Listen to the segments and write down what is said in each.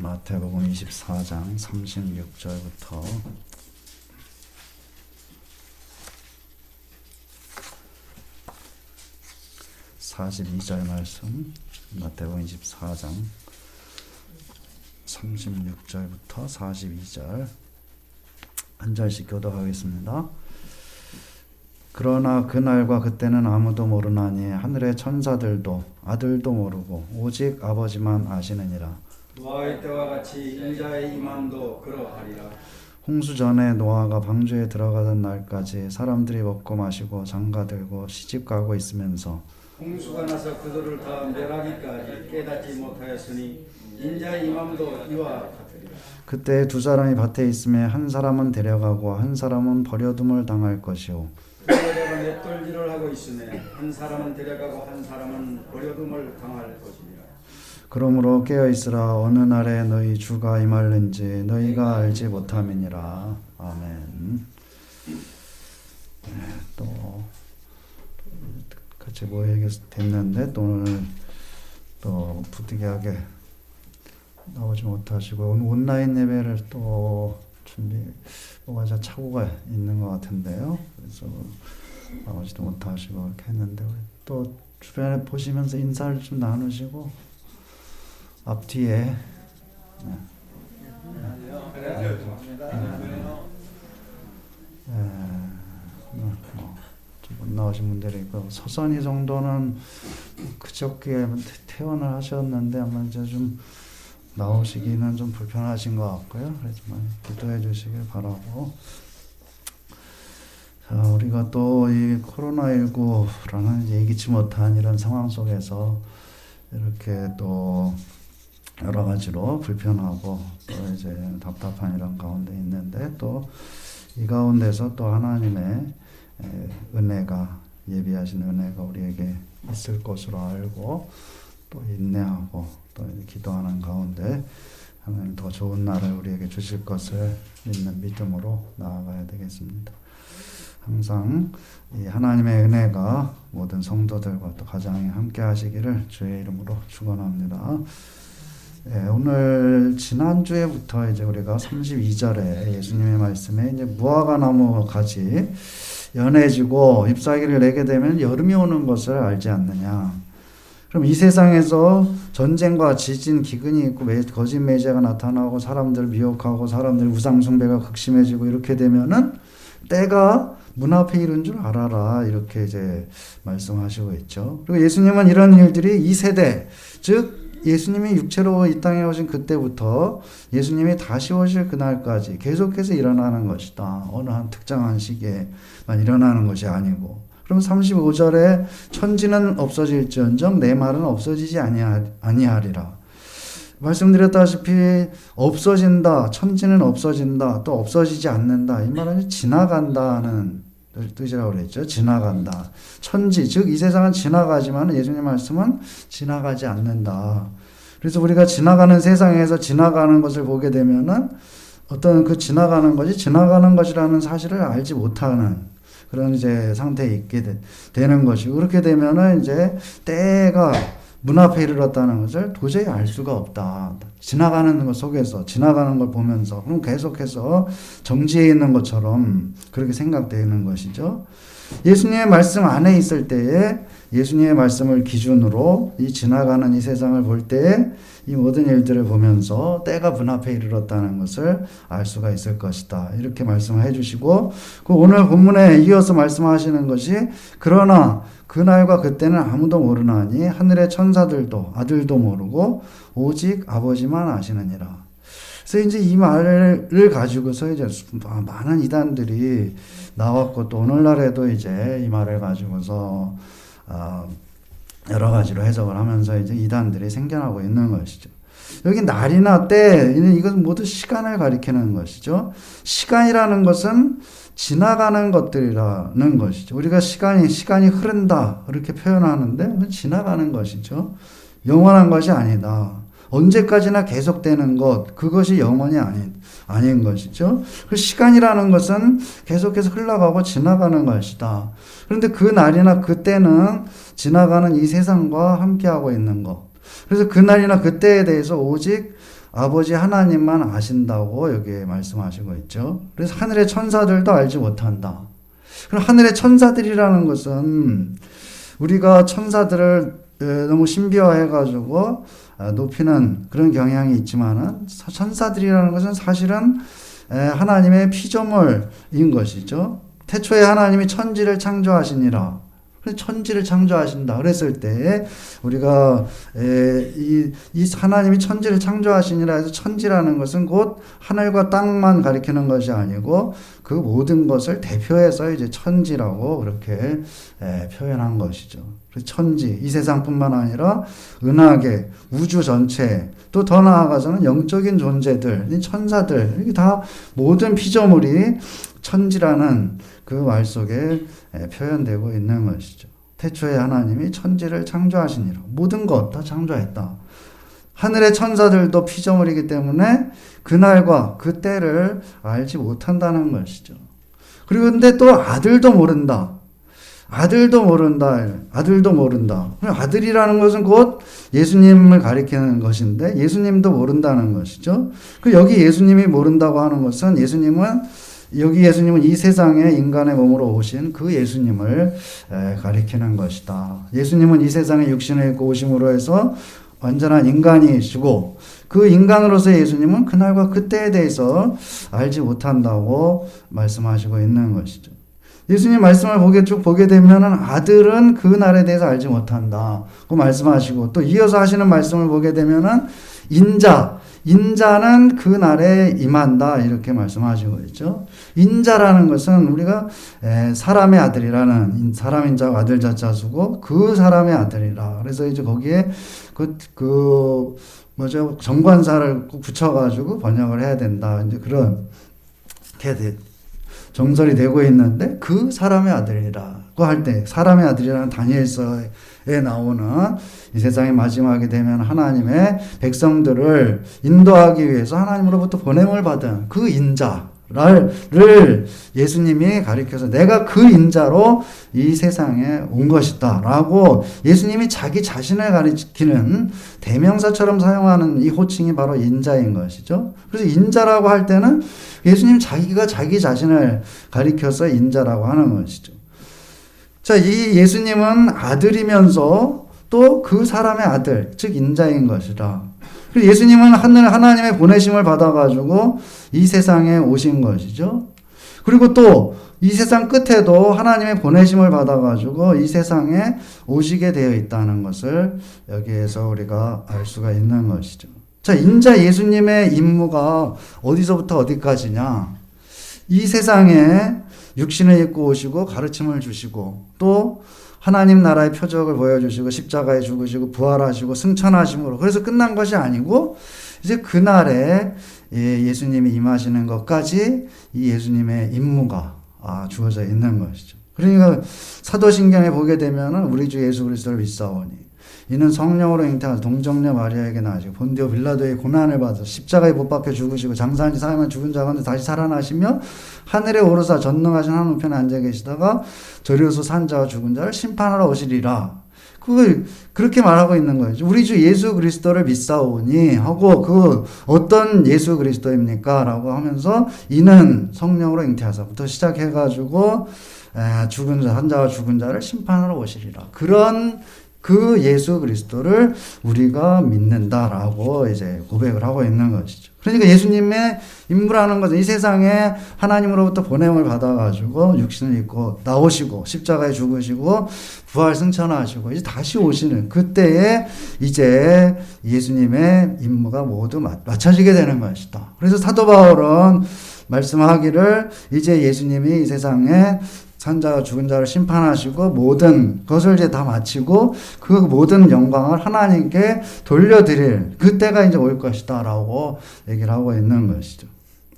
마태복음 24장 36절부터 42절 말씀, 마태복음 24장 36절부터 42절 한 절씩 교독하겠습니다. 그러나 그날과 그때는 아무도 모르나니 하늘의 천사들도 아들도 모르고 오직 아버지만 아시느니라. 노아의 때와 같이 인자의 임함도 그러하리라. 홍수 전에 노아가 방주에 들어가던 날까지 사람들이 먹고 마시고 장가들고 시집가고 있으면서 홍수가 나서 그들을 다 멸하기까지 깨닫지 못하였으니 인자의 임함도 이와 같으리라. 그때 두 사람이 밭에 있음에 한 사람은 데려가고 한 사람은 버려둠을 당할 것이요 그 여자가 맷돌질을 하고 있으매 한 사람은 데려가고 한 사람은 버려둠을 당할 것이니라. 그러므로 깨어있으라. 어느 날에 너희 주가 임할는지 너희가 알지 못함이니라. 아멘. 또 같이 모이게 됐는데 또 오늘 또 부득이하게 나오지 못하시고 오늘 온라인 예배를 또 뭐가 자 착오가 있는 것 같은데요. 그래서 나오지도 못하시고 이렇게 했는데 우리 또 주변에 보시면서 인사를 좀 나누시고 앞뒤에 못 나오신 분들이 있고 서선이 정도는 그저께 퇴원을 하셨는데 아마 이제 좀 나오시기는 좀 불편하신 것 같고요. 그래서 많이 기도해 주시길 바라고. 자, 우리가 또 이 코로나19라는 예기치 못한 이런 상황 속에서 이렇게 또 여러 가지로 불편하고 또 이제 답답한 이런 가운데 있는데 또 이 가운데서 또 하나님의 은혜가 예비하신 은혜가 우리에게 있을 것으로 알고 또 인내하고 또 기도하는 가운데 하나님 더 좋은 날을 우리에게 주실 것을 믿는 믿음으로 나아가야 되겠습니다. 항상 이 하나님의 은혜가 모든 성도들과 또 가정에 함께 하시기를 주의 이름으로 축원합니다. 오늘 지난주에부터 이제 우리가 32절에 예수님의 말씀에 이제 무화과 나무 가지 연해지고 잎사귀를 내게 되면 여름이 오는 것을 알지 않느냐. 그럼 이 세상에서 전쟁과 지진, 기근이 있고 거짓 매제가 나타나고 사람들 미혹하고 사람들 우상 숭배가 극심해지고 이렇게 되면은 때가 문 앞에 이른 줄 알아라 이렇게 이제 말씀하시고 있죠. 그리고 예수님은 이런 일들이 이 세대 즉 예수님이 육체로 이 땅에 오신 그때부터 예수님이 다시 오실 그날까지 계속해서 일어나는 것이다. 어느 한 특정한 시기에만 일어나는 것이 아니고 그럼 35절에 천지는 없어질지언정 내 말은 없어지지 아니하리라. 말씀드렸다시피 없어진다, 천지는 없어진다, 또 없어지지 않는다. 이 말은 지나간다는 뜻이라고 그랬죠. 지나간다. 천지, 즉 이 세상은 지나가지만 예수님 말씀은 지나가지 않는다. 그래서 우리가 지나가는 세상에서 지나가는 것을 보게 되면은 어떤 그 지나가는 것이 지나가는 것이라는 사실을 알지 못하는 그런 이제 상태에 있게 되는 것이고 그렇게 되면은 이제 때가 문 앞에 이르렀다는 것을 도저히 알 수가 없다. 지나가는 것 속에서 지나가는 걸 보면서 그럼 계속해서 정지해 있는 것처럼 그렇게 생각되는 것이죠. 예수님의 말씀 안에 있을 때에 예수님의 말씀을 기준으로 이 지나가는 이 세상을 볼 때에 이 모든 일들을 보면서 때가 문 앞에 이르렀다는 것을 알 수가 있을 것이다. 이렇게 말씀해 주시고 그 오늘 본문에 이어서 말씀하시는 것이 그러나 그날과 그때는 아무도 모르나니 하늘의 천사들도 아들도 모르고 오직 아버지만 아시느니라. 그래서 이제 이 말을 가지고서 이제 많은 이단들이 나왔고 또 오늘날에도 이제 이 말을 가지고서 여러 가지로 해석을 하면서 이제 이단들이 생겨나고 있는 것이죠. 여기 날이나 때 이것은 모두 시간을 가리키는 것이죠. 시간이라는 것은 지나가는 것들이라는 것이죠. 우리가 시간이 흐른다 이렇게 표현하는데 지나가는 것이죠. 영원한 것이 아니다. 언제까지나 계속되는 것 그것이 영원이 아닌 것이죠. 그 시간이라는 것은 계속해서 흘러가고 지나가는 것이다. 그런데 그 날이나 그때는 지나가는 이 세상과 함께하고 있는 것. 그래서 그 날이나 그때에 대해서 오직 아버지 하나님만 아신다고 여기에 말씀하시고 있죠. 그래서 하늘의 천사들도 알지 못한다. 그럼 하늘의 천사들이라는 것은 우리가 천사들을 너무 신비화해가지고 높이는 그런 경향이 있지만은 천사들이라는 것은 사실은 하나님의 피조물인 것이죠. 태초에 하나님이 천지를 창조하시니라. 천지를 창조하신다 그랬을 때 우리가 이 하나님이 천지를 창조하시니라 해서 천지라는 것은 곧 하늘과 땅만 가리키는 것이 아니고 그 모든 것을 대표해서 이제 천지라고 그렇게 표현한 것이죠. 그래서 천지, 이 세상뿐만 아니라 은하계, 우주 전체, 또 더 나아가서는 영적인 존재들, 이 천사들, 이게 다 모든 피조물이 천지라는 그 말 속에 표현되고 있는 것이죠. 태초에 하나님이 천지를 창조하시니라. 모든 것 다 창조했다. 하늘의 천사들도 피조물이기 때문에 그날과 그 때를 알지 못한다는 것이죠. 그리고 근데 또 아들도 모른다. 아들도 모른다. 아들도 모른다. 아들이라는 것은 곧 예수님을 가리키는 것인데 예수님도 모른다는 것이죠. 여기 예수님이 모른다고 하는 것은 여기 예수님은 이 세상에 인간의 몸으로 오신 그 예수님을 가리키는 것이다. 예수님은 이 세상에 육신을 입고 오심으로 해서 완전한 인간이시고 그 인간으로서의 예수님은 그날과 그때에 대해서 알지 못한다고 말씀하시고 있는 것이죠. 예수님 말씀을 쭉 보게 되면은 아들은 그 날에 대해서 알지 못한다. 그 말씀하시고 또 이어서 하시는 말씀을 보게 되면은 인자는 그 날에 임한다. 이렇게 말씀하시고 있죠. 인자라는 것은 우리가 사람의 아들이라는 사람 인자가 아들 자자 쓰고 그 사람의 아들이라. 그래서 이제 거기에 정관사를 꼭 붙여가지고 번역을 해야 된다. 이제 그런 정설이 되고 있는데 그 사람의 아들이라고 할 때 사람의 아들이라는 다니엘서에 나오는 이 세상의 마지막이 되면 하나님의 백성들을 인도하기 위해서 하나님으로부터 보냄을 받은 그 인자를 예수님이 가리켜서 내가 그 인자로 이 세상에 온 것이다 라고 예수님이 자기 자신을 가리키는 대명사처럼 사용하는 이 호칭이 바로 인자인 것이죠. 그래서 인자라고 할 때는 예수님 자기가 자기 자신을 가리켜서 인자라고 하는 것이죠. 자, 이 예수님은 아들이면서 또 그 사람의 아들, 즉 인자인 것이다. 그리고 예수님은 하나님의 보내심을 받아가지고 이 세상에 오신 것이죠. 그리고 또 이 세상 끝에도 하나님의 보내심을 받아가지고 이 세상에 오시게 되어 있다는 것을 여기에서 우리가 알 수가 있는 것이죠. 자, 인자 예수님의 임무가 어디서부터 어디까지냐? 이 세상에 육신을 입고 오시고 가르침을 주시고 또 하나님 나라의 표적을 보여주시고 십자가에 죽으시고 부활하시고 승천하심으로 그래서 끝난 것이 아니고 이제 그날에 예수님이 임하시는 것까지 이 예수님의 임무가 주어져 있는 것이죠. 그러니까 사도신경에 보게 되면은 우리 주 예수 그리스도를 믿사오니 이는 성령으로 잉태하사 동정녀 마리아에게 나시고 본디오 빌라도의 고난을 받아 십자가에 못 박혀 죽으시고 장사한지 사흘만 죽은 자 가운데 다시 살아나시며 하늘에 오르사 전능하신 하늘 우편에 앉아 계시다가 저리로서 산 자와 죽은 자를 심판하러 오시리라. 그걸 그렇게 말하고 있는 거예요. 우리 주 예수 그리스도를 믿사오니 하고 그 어떤 예수 그리스도입니까? 라고 하면서 이는 성령으로 잉태하사부터 시작해가지고 죽은 자, 한 자와 죽은 자를 심판하러 오시리라. 그런 그 예수 그리스도를 우리가 믿는다라고 이제 고백을 하고 있는 것이죠. 그러니까 예수님의 임무라는 것은 이 세상에 하나님으로부터 보냄을 받아가지고 육신을 입고 나오시고 십자가에 죽으시고 부활 승천하시고 이제 다시 오시는 그때에 이제 예수님의 임무가 모두 맞춰지게 되는 것이다. 그래서 사도 바울은 말씀하기를 이제 예수님이 이 세상에 산 자와 죽은 자를 심판하시고 모든 것을 이제 다 마치고 그 모든 영광을 하나님께 돌려드릴 그때가 이제 올 것이다 라고 얘기를 하고 있는 것이죠.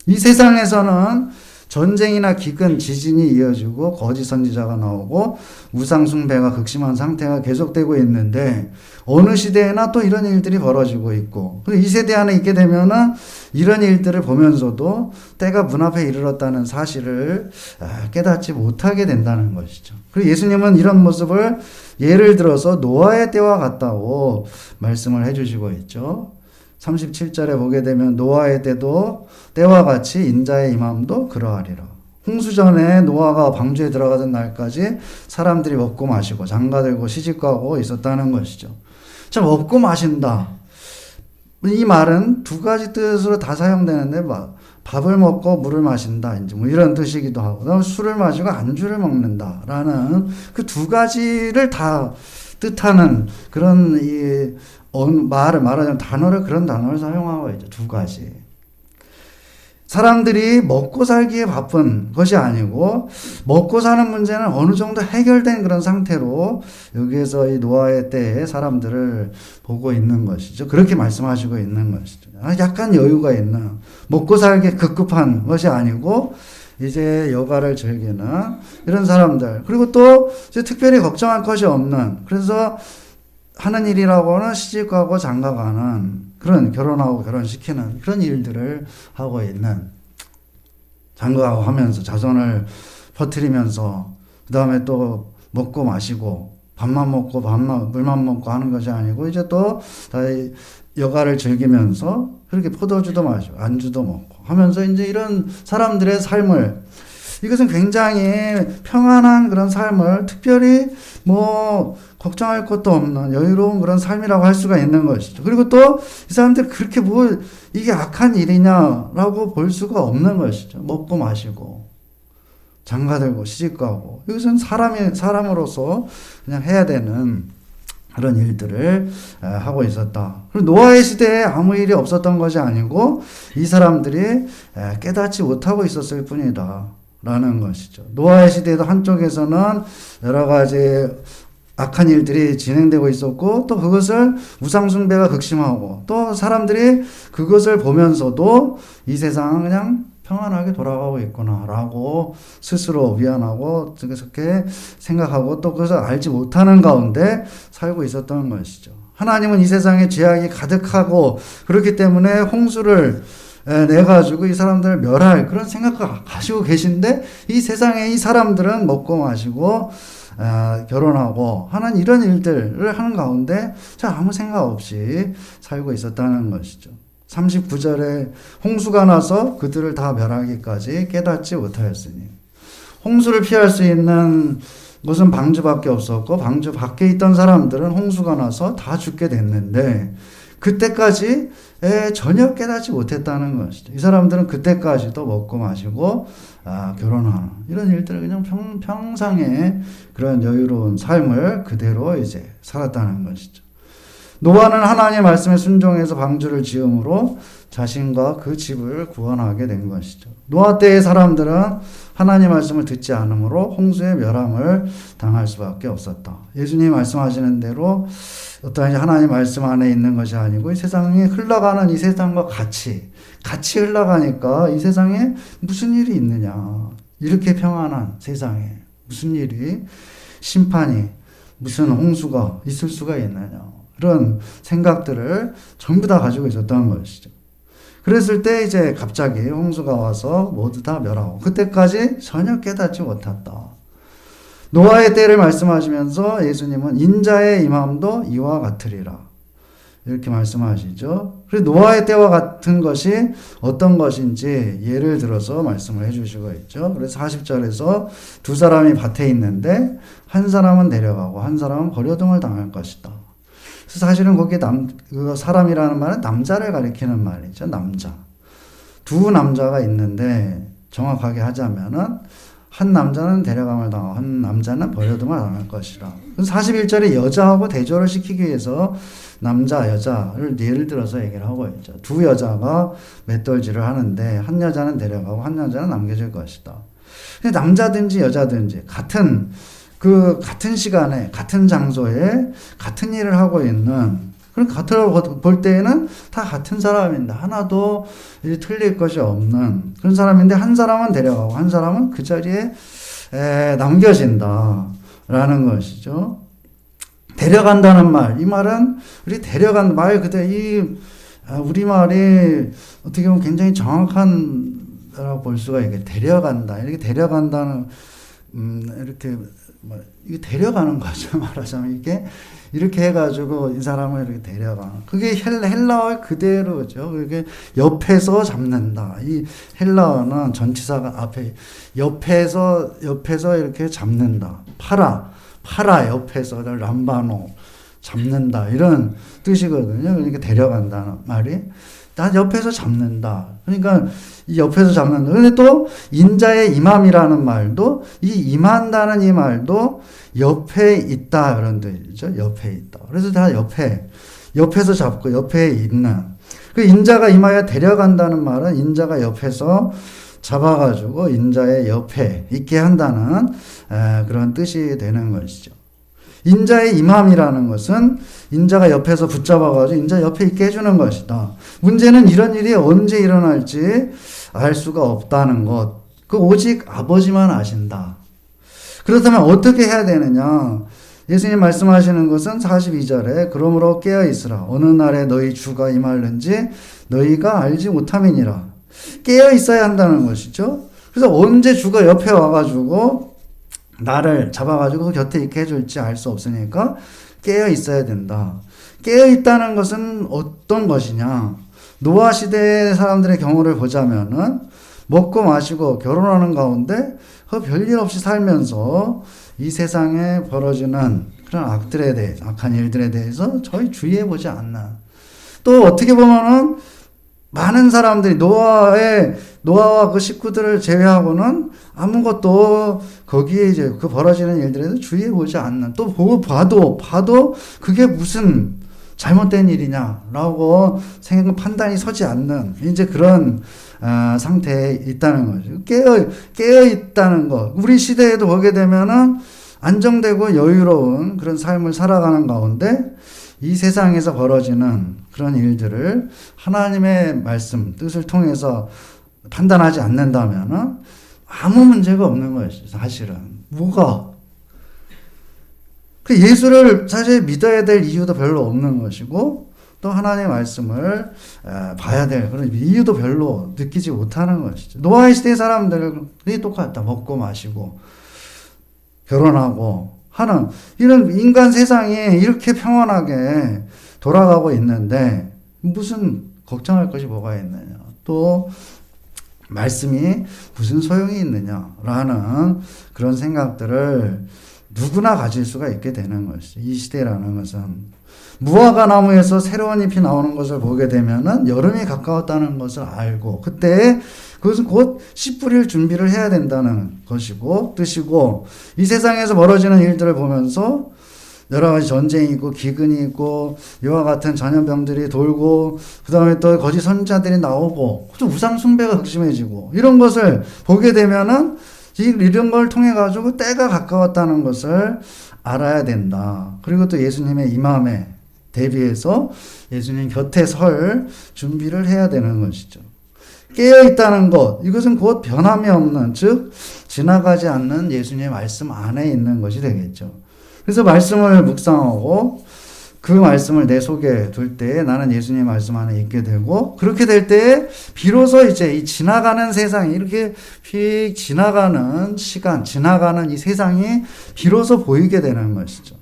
이 세상에서는 전쟁이나 기근, 지진이 이어지고 거짓 선지자가 나오고 우상 숭배가 극심한 상태가 계속되고 있는데 어느 시대에나 또 이런 일들이 벌어지고 있고 이 세대 안에 있게 되면은 이런 일들을 보면서도 때가 문 앞에 이르렀다는 사실을 깨닫지 못하게 된다는 것이죠. 그리고 예수님은 이런 모습을 예를 들어서 노아의 때와 같다고 말씀을 해주시고 있죠. 37절에 보게 되면 노아의 때와 같이 인자의 임함도 그러하리라. 홍수전에 노아가 방주에 들어가던 날까지 사람들이 먹고 마시고 장가들고 시집가고 있었다는 것이죠. 자, 먹고 마신다. 이 말은 두 가지 뜻으로 다 사용되는데 밥을 먹고 물을 마신다. 이제 뭐 이런 뜻이기도 하고, 그다음에 술을 마시고 안주를 먹는다라는 그 두 가지를 다 뜻하는 그런 말하자면 그런 단어를 사용하고 있죠. 두 가지. 사람들이 먹고 살기에 바쁜 것이 아니고 먹고 사는 문제는 어느 정도 해결된 그런 상태로 여기에서 이 노아의 때에 사람들을 보고 있는 것이죠. 그렇게 말씀하시고 있는 것이죠. 약간 여유가 있는, 먹고 살기에 급급한 것이 아니고 이제 여가를 즐기는 이런 사람들. 그리고 또 이제 특별히 걱정할 것이 없는, 그래서 하는 일이라고는 시집가고 장가가는, 그런 결혼하고 결혼시키는 그런 일들을 하고 있는, 장가가고 하면서 자손을 퍼뜨리면서 그 다음에 또 먹고 마시고 밥만 먹고 물만 먹고 하는 것이 아니고 이제 또 여가를 즐기면서 그렇게 포도주도 마시고 안주도 먹고 하면서 이제 이런 사람들의 삶을, 이것은 굉장히 평안한 그런 삶을, 특별히 뭐 걱정할 것도 없는 여유로운 그런 삶이라고 할 수가 있는 것이죠. 그리고 또 이 사람들 그렇게 이게 악한 일이냐라고 볼 수가 없는 것이죠. 먹고 마시고 장가들고 시집가고, 이것은 사람으로서 그냥 해야 되는 그런 일들을 하고 있었다. 그리고 노아의 시대에 아무 일이 없었던 것이 아니고 이 사람들이 깨닫지 못하고 있었을 뿐이다 라는 것이죠. 노아의 시대에도 한쪽에서는 여러 가지 악한 일들이 진행되고 있었고, 또 그것을 우상숭배가 극심하고, 또 사람들이 그것을 보면서도 이 세상은 그냥 평안하게 돌아가고 있구나라고 스스로 위안하고 그렇게 생각하고, 또 그것을 알지 못하는 가운데 살고 있었던 것이죠. 하나님은 이 세상에 죄악이 가득하고 그렇기 때문에 홍수를 내가지고 이 사람들을 멸할 그런 생각을 가지고 계신데, 이 세상에 이 사람들은 먹고 마시고 결혼하고 하는 이런 일들을 하는 가운데 아무 생각 없이 살고 있었다는 것이죠. 39절에 홍수가 나서 그들을 다 멸하기까지 깨닫지 못하였으니, 홍수를 피할 수 있는 곳은 방주밖에 없었고 방주 밖에 있던 사람들은 홍수가 나서 다 죽게 됐는데 그때까지 전혀 깨닫지 못했다는 것이죠. 이 사람들은 그때까지도 먹고 마시고 결혼하는 이런 일들을 그냥 평상의 그런 여유로운 삶을 그대로 이제 살았다는 것이죠. 노아는 하나님의 말씀에 순종해서 방주를 지음으로 자신과 그 집을 구원하게 된 것이죠. 노아 때의 사람들은 하나님의 말씀을 듣지 않으므로 홍수의 멸함을 당할 수밖에 없었다. 예수님이 말씀하시는 대로 어떤 하나님의 말씀 안에 있는 것이 아니고 이 세상에 흘러가는 이 세상과 같이 흘러가니까 이 세상에 무슨 일이 있느냐, 이렇게 평안한 세상에 무슨 일이, 심판이, 무슨 홍수가 있을 수가 있느냐, 그런 생각들을 전부 다 가지고 있었던 것이죠. 그랬을 때 이제 갑자기 홍수가 와서 모두 다 멸하고, 그때까지 전혀 깨닫지 못했다. 노아의 때를 말씀하시면서 예수님은 인자의 임함도 이와 같으리라 이렇게 말씀하시죠. 그리고 노아의 때와 같은 것이 어떤 것인지 예를 들어서 말씀을 해주시고 있죠. 그래서 40절에서 두 사람이 밭에 있는데 한 사람은 데려가고 한 사람은 버려둠을 당할 것이다. 그래서 사실은 거기에 그 사람이라는 말은 남자를 가리키는 말이죠. 남자. 두 남자가 있는데 정확하게 하자면은 한 남자는 데려감을 당하고 한 남자는 버려둠을 당할 것이라. 41절에 여자하고 대조를 시키기 위해서 남자, 여자를 예를 들어서 얘기를 하고 있죠. 두 여자가 맷돌질을 하는데 한 여자는 데려가고 한 여자는 남겨질 것이다. 근데 남자든지 여자든지 같은 시간에 같은 장소에 같은 일을 하고 있는, 그런 같으라고 볼 때에는 다 같은 사람인데 하나도 틀릴 것이 없는 그런 사람인데, 한 사람은 데려가고 한 사람은 그 자리에 남겨진다라는 것이죠. 데려간다는 말, 이 말은 우리 데려간 말 그대로 우리말이 어떻게 보면 굉장히 정확한라고 볼 수가 있게, 데려간다, 이렇게 데려간다는 이렇게 이게 데려가는 거죠. 말하자면 이게 이렇게 해가지고 이 사람을 이렇게 데려가. 그게 헬라어 그대로죠. 그게 옆에서 잡는다. 이 헬라어는 전치사가 앞에 옆에서 이렇게 잡는다. 파라 옆에서 람바노 잡는다 이런 뜻이거든요. 그러니까 데려간다는 말이 나 옆에서 잡는다. 그러니까 이 옆에서 잡는다. 근데 또 인자의 임함이라는 말도 이 임한다는 이 말도 옆에 있다 그런 뜻이죠. 옆에 있다. 그래서 다 옆에서 잡고 옆에 있는. 그 인자가 임하여 데려간다는 말은 인자가 옆에서 잡아가지고 인자의 옆에 있게 한다는 그런 뜻이 되는 것이죠. 인자의 임함이라는 것은 인자가 옆에서 붙잡아가지고 인자 옆에 있게 해주는 것이다. 문제는 이런 일이 언제 일어날지 알 수가 없다는 것. 그 오직 아버지만 아신다. 그렇다면 어떻게 해야 되느냐? 예수님 말씀하시는 것은 42절에 그러므로 깨어있으라. 어느 날에 너희 주가 임할는지 너희가 알지 못함이니라. 깨어 있어야 한다는 것이죠. 그래서 언제 주가 옆에 와가지고 나를 잡아가지고 곁에 있게 해줄지 알 수 없으니까 깨어 있어야 된다. 깨어 있다는 것은 어떤 것이냐? 노아 시대 사람들의 경우를 보자면은 먹고 마시고 결혼하는 가운데 별일 없이 살면서 이 세상에 벌어지는 그런 악한 일들에 대해서 저희 주의해 보지 않나. 또 어떻게 보면은 많은 사람들이 노아와 그 식구들을 제외하고는 아무것도 거기에 이제 그 벌어지는 일들에도 주의해 보지 않는, 또 봐도 그게 무슨 잘못된 일이냐라고 판단이 서지 않는 이제 그런 상태에 있다는 거죠. 깨어 있다는 것. 우리 시대에도 보게 되면은 안정되고 여유로운 그런 삶을 살아가는 가운데 이 세상에서 벌어지는 그런 일들을 하나님의 말씀, 뜻을 통해서 판단하지 않는다면 아무 문제가 없는 것이죠. 사실은. 뭐가? 그 예수를 사실 믿어야 될 이유도 별로 없는 것이고 또 하나님의 말씀을 봐야 될 그런 이유도 별로 느끼지 못하는 것이죠. 노아의 시대 사람들이 똑같다. 먹고 마시고 결혼하고 하는 이런 인간 세상이 이렇게 평안하게 돌아가고 있는데 무슨 걱정할 것이 뭐가 있느냐. 또 말씀이 무슨 소용이 있느냐라는 그런 생각들을 누구나 가질 수가 있게 되는 것이죠. 이 시대라는 것은 무화과 나무에서 새로운 잎이 나오는 것을 보게 되면은 여름이 가까웠다는 것을 알고 그때 그것은 곧 씨 뿌릴 준비를 해야 된다는 것이고 뜻이고 이 세상에서 벌어지는 일들을 보면서 여러 가지 전쟁이 있고 기근이 있고 이와 같은 전염병들이 돌고 그 다음에 또 거짓 선지자들이 나오고 또 우상 숭배가 극심해지고 이런 것을 보게 되면은 이런 걸 통해 가지고 때가 가까웠다는 것을 알아야 된다. 그리고 또 예수님의 임함에 대비해서 예수님 곁에 설 준비를 해야 되는 것이죠. 깨어있다는 것, 이것은 곧 변함이 없는, 즉 지나가지 않는 예수님의 말씀 안에 있는 것이 되겠죠. 그래서 말씀을 묵상하고 그 말씀을 내 속에 둘 때에 나는 예수님의 말씀 안에 있게 되고 그렇게 될 때에 비로소 이제 이 지나가는 세상이 이렇게 휙 지나가는 시간, 지나가는 이 세상이 비로소 보이게 되는 것이죠.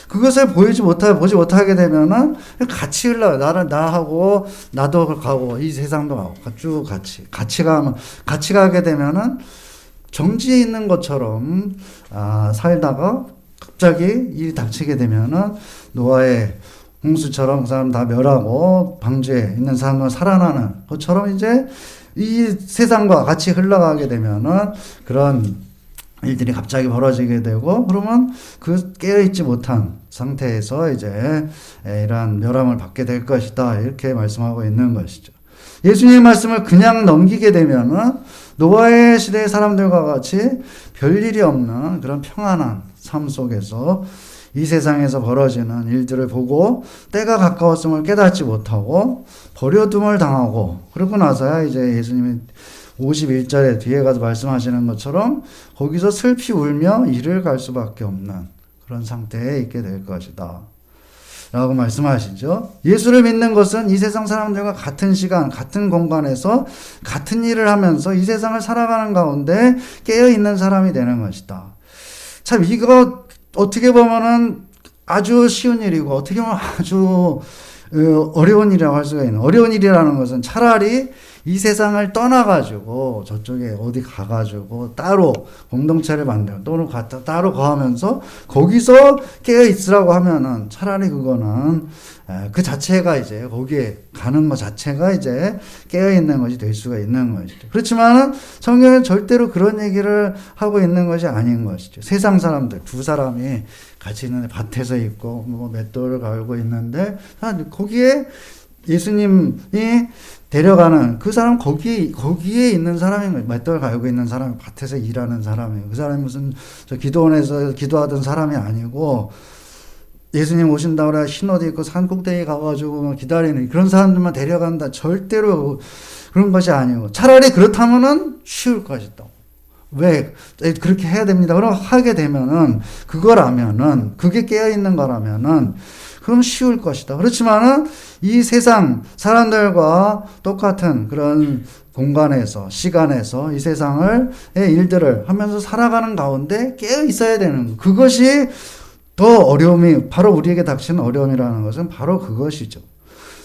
그것을 보지 못하게 되면은 같이 나하고 나도 가고 이 세상도 가고 쭉 같이 가게 되면은 정지해 있는 것처럼 살다가 갑자기 일이 닥치게 되면은 노아의 홍수처럼 그 사람 다 멸하고 방주에 있는 사람은 살아나는 것처럼 이제 이 세상과 같이 흘러가게 되면은 그런 일들이 갑자기 벌어지게 되고 그러면 그 깨어있지 못한 상태에서 이제 이러한 멸함을 받게 될 것이다 이렇게 말씀하고 있는 것이죠. 예수님의 말씀을 그냥 넘기게 되면은 노아의 시대의 사람들과 같이 별일이 없는 그런 평안한 삶 속에서 이 세상에서 벌어지는 일들을 보고 때가 가까웠음을 깨닫지 못하고 버려둠을 당하고 그러고 나서야 이제 예수님이 51절에 뒤에 가서 말씀하시는 것처럼 거기서 슬피 울며 이를 갈 수밖에 없는 그런 상태에 있게 될 것이다 라고 말씀하시죠. 예수를 믿는 것은 이 세상 사람들과 같은 시간, 같은 공간에서 같은 일을 하면서 이 세상을 살아가는 가운데 깨어있는 사람이 되는 것이다. 참 이거 어떻게 보면은 아주 쉬운 일이고 어떻게 보면 아주 어려운 일이라고 할 수가 있는, 어려운 일이라는 것은 차라리 이 세상을 떠나가지고 저쪽에 어디 가가지고 따로 공동체를 만들고 또는 따로 거하면서 거기서 깨어 있으라고 하면은 차라리 그거는 그 자체가 이제 거기에 가는 것 자체가 이제 깨어 있는 것이 될 수가 있는 것이죠. 그렇지만은 성경은 절대로 그런 얘기를 하고 있는 것이 아닌 것이죠. 세상 사람들 두 사람이 같이 있는데 밭에서 있고 뭐 맷돌을 갈고 있는데 거기에 예수님이 데려가는 그 사람 거기에 있는 사람인 거예요. 맷돌 갈고 있는 사람이 밭에서 일하는 사람이에요. 그 사람이 무슨 저 기도원에서 기도하던 사람이 아니고 예수님 오신다고 그래 흰 옷 입고 산 꼭대기 가가지고 기다리는 그런 사람들만 데려간다. 절대로 그런 것이 아니고 차라리 그렇다면은 쉬울 것이다. 왜 그렇게 해야 됩니다. 그럼 하게 되면은 그거라면은 그게 깨어 있는 거라면은 그럼 쉬울 것이다. 그렇지만은 이 세상 사람들과 똑같은 그런 공간에서 시간에서 이 세상을 일들을 하면서 살아가는 가운데 깨어 있어야 되는 거. 그것이 더 어려움이 바로 우리에게 닥치는 어려움이라는 것은 바로 그것이죠.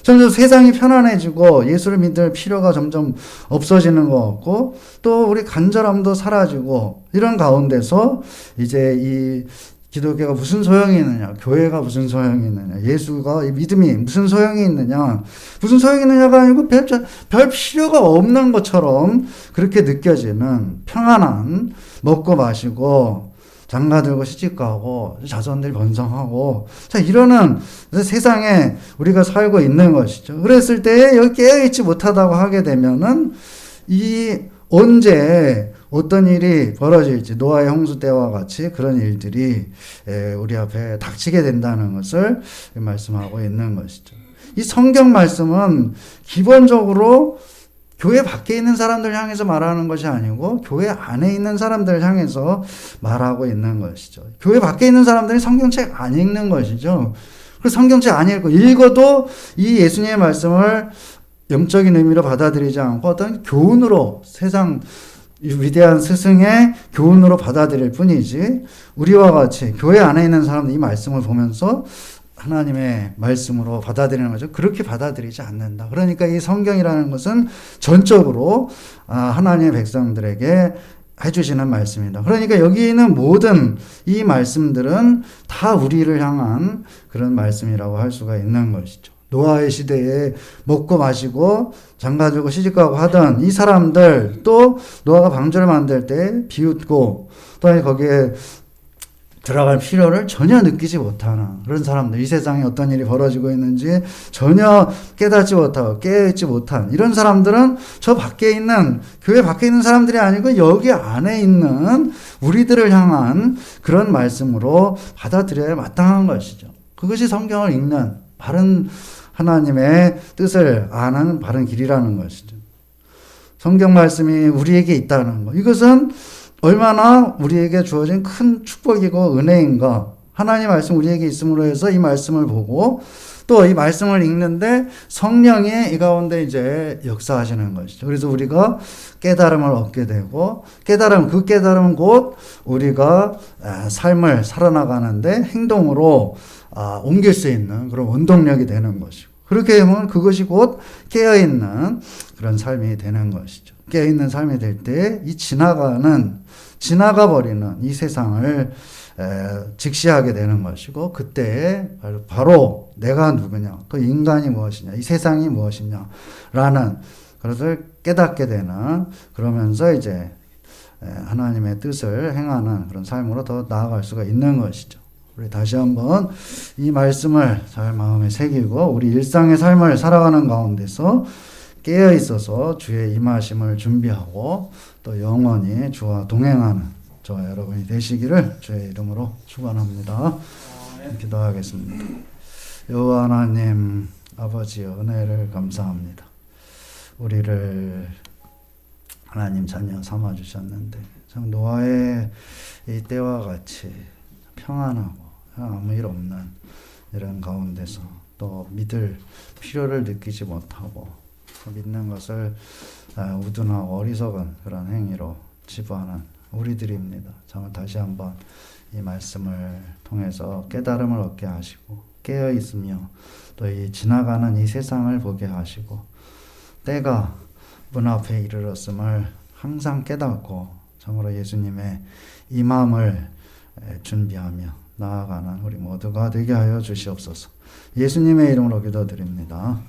점점 세상이 편안해지고 예수를 믿을 필요가 점점 없어지는 것 같고 또 우리 간절함도 사라지고 이런 가운데서 이제 이 기독교가 무슨 소용이 있느냐, 교회가 무슨 소용이 있느냐, 예수가 이 믿음이 무슨 소용이 있느냐, 무슨 소용이 있느냐가 아니고 별 필요가 없는 것처럼 그렇게 느껴지는 평안한 먹고 마시고 장가들고 시집가고 자손들 번성하고 자 이러는 세상에 우리가 살고 있는 것이죠. 그랬을 때 여기 깨어있지 못하다고 하게 되면은 이 언제 어떤 일이 벌어질지 노아의 홍수 때와 같이 그런 일들이 우리 앞에 닥치게 된다는 것을 말씀하고 있는 것이죠. 이 성경 말씀은 기본적으로 교회 밖에 있는 사람들 향해서 말하는 것이 아니고 교회 안에 있는 사람들을 향해서 말하고 있는 것이죠. 교회 밖에 있는 사람들이 성경책 안 읽는 것이죠. 그 성경책 안 읽어도 이 예수님의 말씀을 영적인 의미로 받아들이지 않고 어떤 교훈으로 세상 위대한 스승의 교훈으로 받아들일 뿐이지 우리와 같이 교회 안에 있는 사람들이 이 말씀을 보면서 하나님의 말씀으로 받아들이는 거죠. 그렇게 받아들이지 않는다. 그러니까 이 성경이라는 것은 전적으로 하나님의 백성들에게 해주시는 말씀입니다. 그러니까 여기 있는 모든 이 말씀들은 다 우리를 향한 그런 말씀이라고 할 수가 있는 것이죠. 노아의 시대에 먹고 마시고 장가들고 시집가고 하던 이 사람들 또 노아가 방주를 만들 때 비웃고 또 거기에 들어갈 필요를 전혀 느끼지 못하는 그런 사람들, 이 세상에 어떤 일이 벌어지고 있는지 전혀 깨닫지 못하고 깨어있지 못한 이런 사람들은 저 밖에 있는 교회 밖에 있는 사람들이 아니고 여기 안에 있는 우리들을 향한 그런 말씀으로 받아들여야 마땅한 것이죠. 그것이 성경을 읽는 바른 하나님의 뜻을 아는 바른 길이라는 것이죠. 성경 말씀이 우리에게 있다는 것, 이것은 얼마나 우리에게 주어진 큰 축복이고 은혜인가. 하나님 말씀 우리에게 있음으로 해서 이 말씀을 보고 또 이 말씀을 읽는데 성령이 이 가운데 이제 역사하시는 것이죠. 그래서 우리가 깨달음을 얻게 되고 그 깨달음은 곧 우리가 삶을 살아나가는데 행동으로 옮길 수 있는 그런 원동력이 되는 것이고 그렇게 되면 그것이 곧 깨어있는 그런 삶이 되는 것이죠. 깨어있는 삶이 될 때 이 지나가버리는 이 세상을 직시하게 되는 것이고 그때 바로 내가 누구냐, 그 인간이 무엇이냐, 이 세상이 무엇이냐 라는 그것을 깨닫게 되는, 그러면서 이제 하나님의 뜻을 행하는 그런 삶으로 더 나아갈 수가 있는 것이죠. 우리 다시 한번 이 말씀을 잘 마음에 새기고 우리 일상의 삶을 살아가는 가운데서 깨어 있어서 주의 임하심을 준비하고 또 영원히 주와 동행하는 저와 여러분이 되시기를 주의 이름으로 축원합니다. 기도하겠습니다. 여호와 하나님 아버지여, 은혜를 감사합니다. 우리를 하나님 자녀 삼아 주셨는데 참 노아의 이 때와 같이 평안하고 아무 일 없는 이런 가운데서 또 믿을 필요를 느끼지 못하고 믿는 것을 우둔하고 어리석은 그런 행위로 치부하는 우리들입니다. 참 다시 한번 이 말씀을 통해서 깨달음을 얻게 하시고 깨어 있으며 또 이 지나가는 이 세상을 보게 하시고 때가 문 앞에 이르렀음을 항상 깨닫고 참으로 예수님의 임함을 준비하며 나아가는 우리 모두가 되게 하여 주시옵소서. 예수님의 이름으로 기도드립니다.